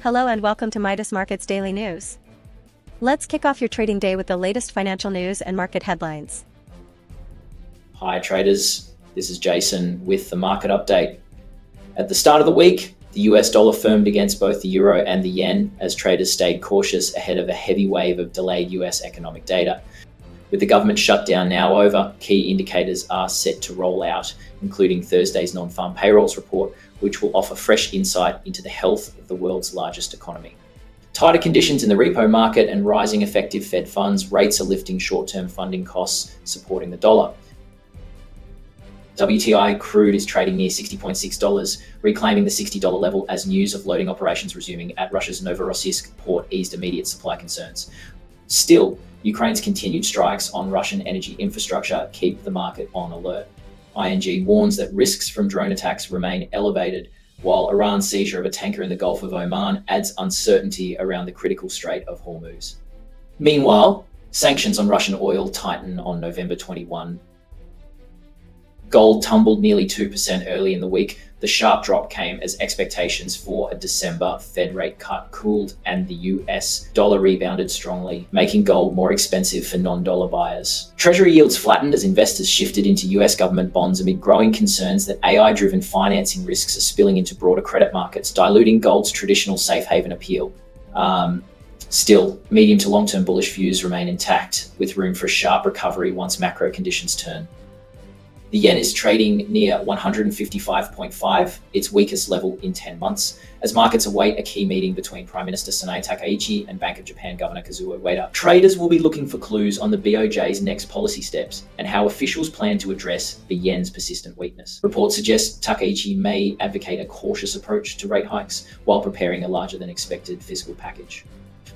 Hello and welcome to Midas Markets Daily News. Let's kick off your trading day with the latest financial news and market headlines. Hi traders, this is Jason with the market update. At the start of the week, the US dollar firmed against both the euro and the yen as traders stayed cautious ahead of a heavy wave of delayed US economic data. With the government shutdown now over, key indicators are set to roll out, including Thursday's non-farm payrolls report, which will offer fresh insight into the health of the world's largest economy. Tighter conditions in the repo market and rising effective Fed funds rates are lifting short-term funding costs, supporting the dollar. WTI crude is trading near $60.6, reclaiming the $60 level as news of loading operations resuming at Russia's Novorossiysk port eased immediate supply concerns. Still, Ukraine's continued strikes on Russian energy infrastructure keep the market on alert. ING warns that risks from drone attacks remain elevated, while Iran's seizure of a tanker in the Gulf of Oman adds uncertainty around the critical Strait of Hormuz. Meanwhile, sanctions on Russian oil tighten on November 21. Gold tumbled nearly 2% early in the week. The sharp drop came as expectations for a December Fed rate cut cooled and the US dollar rebounded strongly, making gold more expensive for non-dollar buyers. Treasury yields flattened as investors shifted into US government bonds amid growing concerns that AI-driven financing risks are spilling into broader credit markets, diluting gold's traditional safe haven appeal. Still, medium to long-term bullish views remain intact, with room for a sharp recovery once macro conditions turn. The yen is trading near 155.5, its weakest level in 10 months, as markets await a key meeting between Prime Minister Sanae Takaichi and Bank of Japan Governor Kazuo Ueda. Traders will be looking for clues on the BOJ's next policy steps and how officials plan to address the yen's persistent weakness. Reports suggest Takaichi may advocate a cautious approach to rate hikes while preparing a larger than expected fiscal package.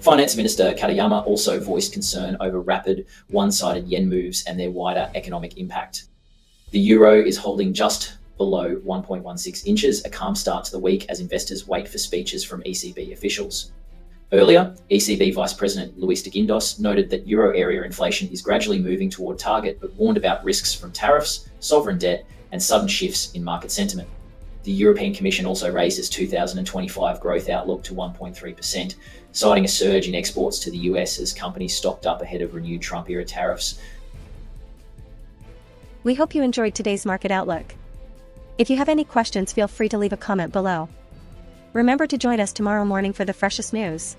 Finance Minister Katayama also voiced concern over rapid, one-sided yen moves and their wider economic impact. The euro is holding just below 1.16 inches, a calm start to the week as investors wait for speeches from ECB officials. Earlier, ECB Vice President Luis de Guindos noted that euro area inflation is gradually moving toward target, but warned about risks from tariffs, sovereign debt, and sudden shifts in market sentiment. The European Commission also raised its 2025 growth outlook to 1.3%, citing a surge in exports to the US as companies stocked up ahead of renewed Trump-era tariffs. We hope you enjoyed today's market outlook. If you have any questions, feel free to leave a comment below. Remember to join us tomorrow morning for the freshest news.